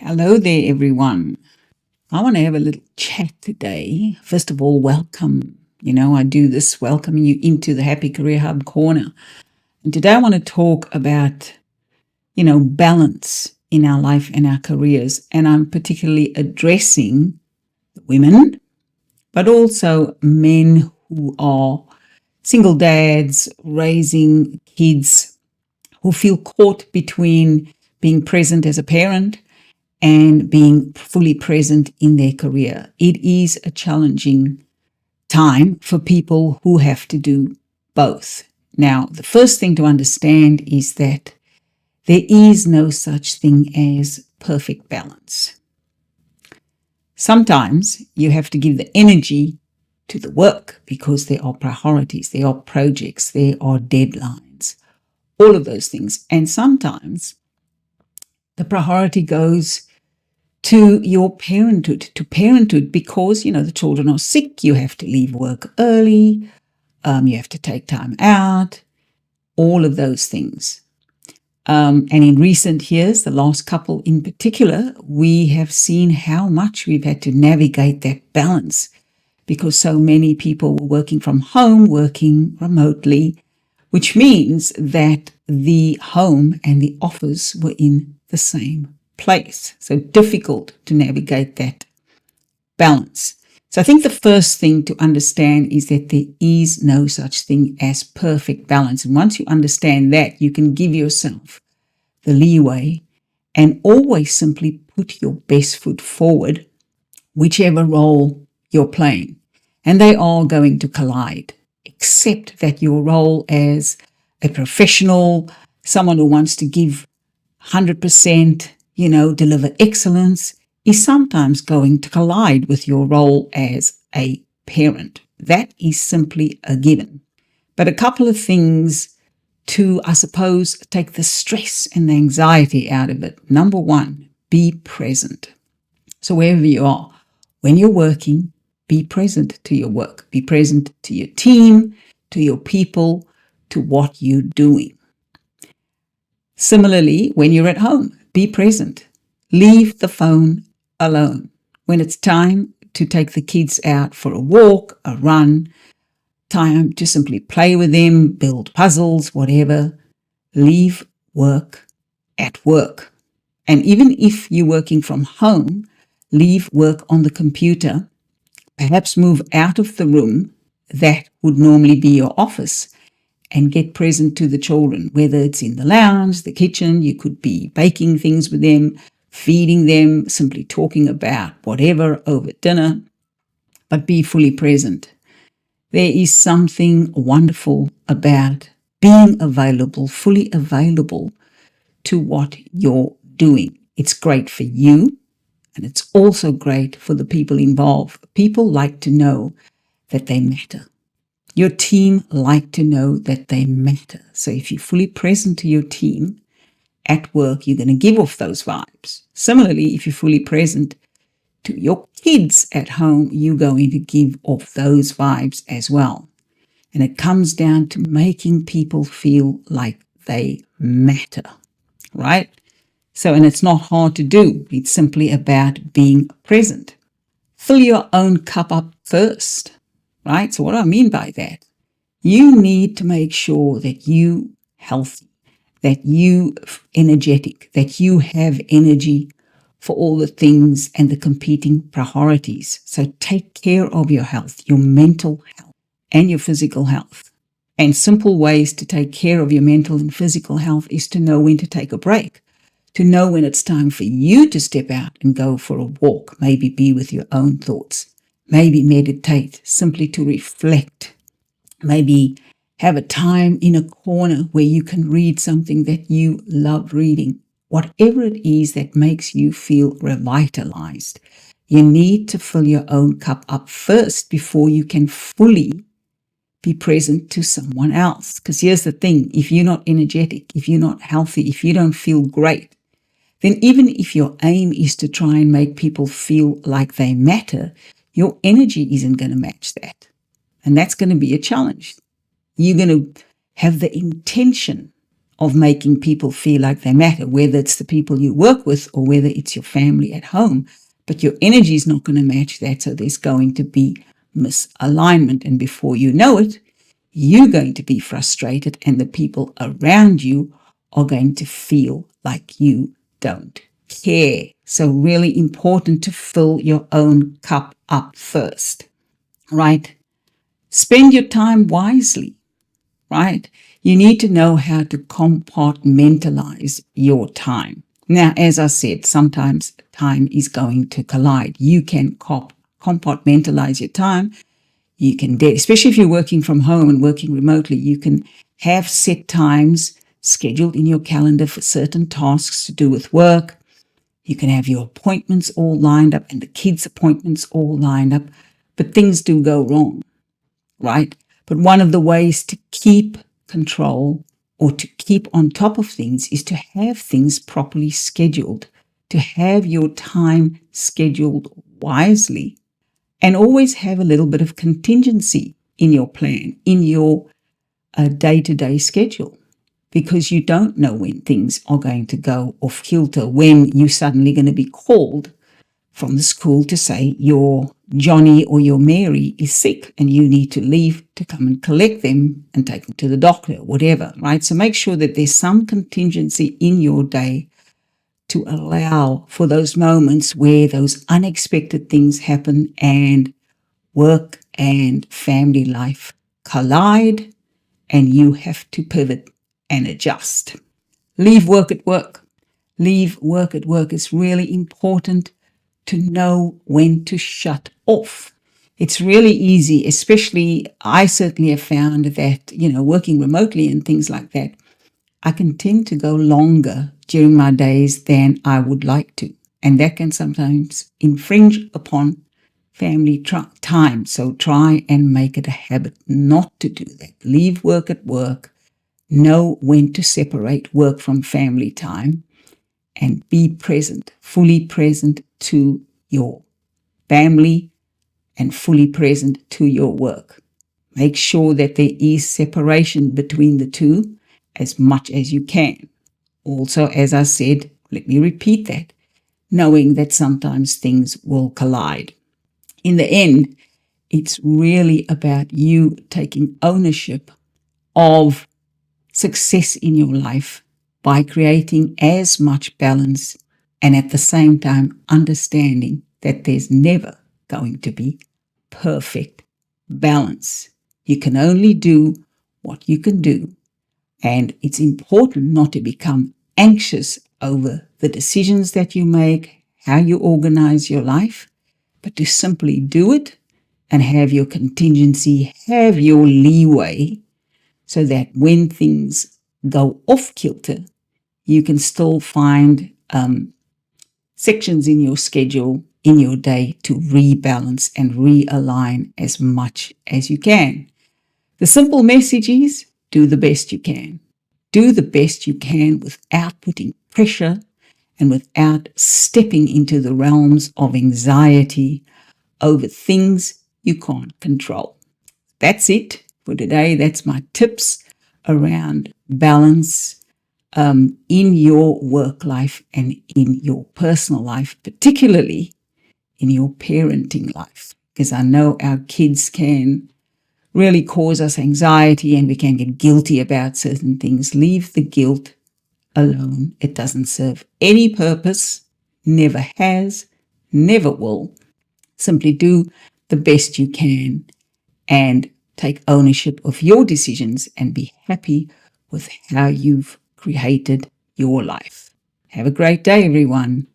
Hello there, everyone. I want to have a little chat today. First of all, welcome. I do this welcoming you into the Happy Career Hub corner. And today I want to talk about, balance in our life and our careers. And I'm particularly addressing women, but also men who are single dads, raising kids, who feel caught between being present as a parent and being fully present in their career. It is a challenging time for people who have to do both. Now, the first thing to understand is that there is no such thing as perfect balance. Sometimes you have to give the energy to the work because there are priorities, there are projects, there are deadlines, all of those things. And sometimes the priority goes to your parenthood because, the children are sick, you have to leave work early, you have to take time out, all of those things. And in recent years, the last couple in particular, we have seen how much we've had to navigate that balance because so many people were working from home, working remotely, which means that the home and the office were in the same place. So difficult to navigate that balance. So I think the first thing to understand is that there is no such thing as perfect balance. And once you understand that, you can give yourself the leeway and always simply put your best foot forward, whichever role you're playing. And they are going to collide, except that your role as a professional, someone who wants to give 100%, deliver excellence, is sometimes going to collide with your role as a parent. That is simply a given. But a couple of things to, I suppose, take the stress and the anxiety out of it. Number one, be present. So wherever you are, when you're working, be present to your work. Be present to your team, to your people, to what you're doing. Similarly, when you're at home, be present. Leave the phone alone. When it's time to take the kids out for a walk, a run, time to simply play with them, build puzzles, whatever, leave work at work. And even if you're working from home, leave work on the computer, perhaps move out of the room that would normally be your office and get present to the children, whether it's in the lounge, the kitchen, you could be baking things with them, feeding them, simply talking about whatever over dinner, but be fully present. There is something wonderful about being available, fully available to what you're doing. It's great for you, and it's also great for the people involved. People like to know that they matter. Your team like to know that they matter. So if you're fully present to your team at work, you're going to give off those vibes. Similarly, if you're fully present to your kids at home, you're going to give off those vibes as well. And it comes down to making people feel like they matter, right? So, and it's not hard to do. It's simply about being present. Fill your own cup up first. Right? So what do I mean by that? You need to make sure that you healthy, that you energetic, that you have energy for all the things and the competing priorities. So take care of your health, your mental health and your physical health. And simple ways to take care of your mental and physical health is to know when to take a break, to know when it's time for you to step out and go for a walk, maybe be with your own thoughts. Maybe meditate, simply to reflect. Maybe have a time in a corner where you can read something that you love reading. Whatever it is that makes you feel revitalized, you need to fill your own cup up first before you can fully be present to someone else. Because here's the thing, if you're not energetic, if you're not healthy, if you don't feel great, then even if your aim is to try and make people feel like they matter, your energy isn't going to match that. And that's going to be a challenge. You're going to have the intention of making people feel like they matter, whether it's the people you work with or whether it's your family at home. But your energy is not going to match that, so there's going to be misalignment. And before you know it, you're going to be frustrated, and the people around you are going to feel like you don't care. So really important to fill your own cup up first, right? Spend your time wisely, right? You need to know how to compartmentalize your time. Now, as I said, sometimes time is going to collide. You can compartmentalize your time. You can, especially if you're working from home and working remotely, you can have set times scheduled in your calendar for certain tasks to do with work. You can have your appointments all lined up and the kids' appointments all lined up, but things do go wrong, right? But one of the ways to keep control or to keep on top of things is to have things properly scheduled, to have your time scheduled wisely, and always have a little bit of contingency in your plan, in your day-to-day schedule, because you don't know when things are going to go off kilter, when you're suddenly going to be called from the school to say your Johnny or your Mary is sick and you need to leave to come and collect them and take them to the doctor, whatever, right? So make sure that there's some contingency in your day to allow for those moments where those unexpected things happen and work and family life collide and you have to pivot and adjust. Leave work at work. Leave work at work. It's really important to know when to shut off. It's really easy, especially I certainly have found that, working remotely and things like that, I can tend to go longer during my days than I would like to. And that can sometimes infringe upon family time. So try and make it a habit not to do that. Leave work at work. Know when to separate work from family time and be present, fully present to your family and fully present to your work. Make sure that there is separation between the two as much as you can. Also, as I said, let me repeat that, knowing that sometimes things will collide. In the end, it's really about you taking ownership of success in your life by creating as much balance and at the same time understanding that there's never going to be perfect balance. You can only do what you can do, and it's important not to become anxious over the decisions that you make, how you organize your life, but to simply do it and have your contingency, have your leeway, so that when things go off kilter, you can still find sections in your schedule, in your day, to rebalance and realign as much as you can. The simple message is, do the best you can. Do the best you can without putting pressure and without stepping into the realms of anxiety over things you can't control. That's it for today. That's my tips around balance in your work life and in your personal life, particularly in your parenting life, because I know our kids can really cause us anxiety and we can get guilty about certain things. Leave the guilt alone. It doesn't serve any purpose, never has, never will. Simply do the best you can and take ownership of your decisions and be happy with how you've created your life. Have a great day, everyone.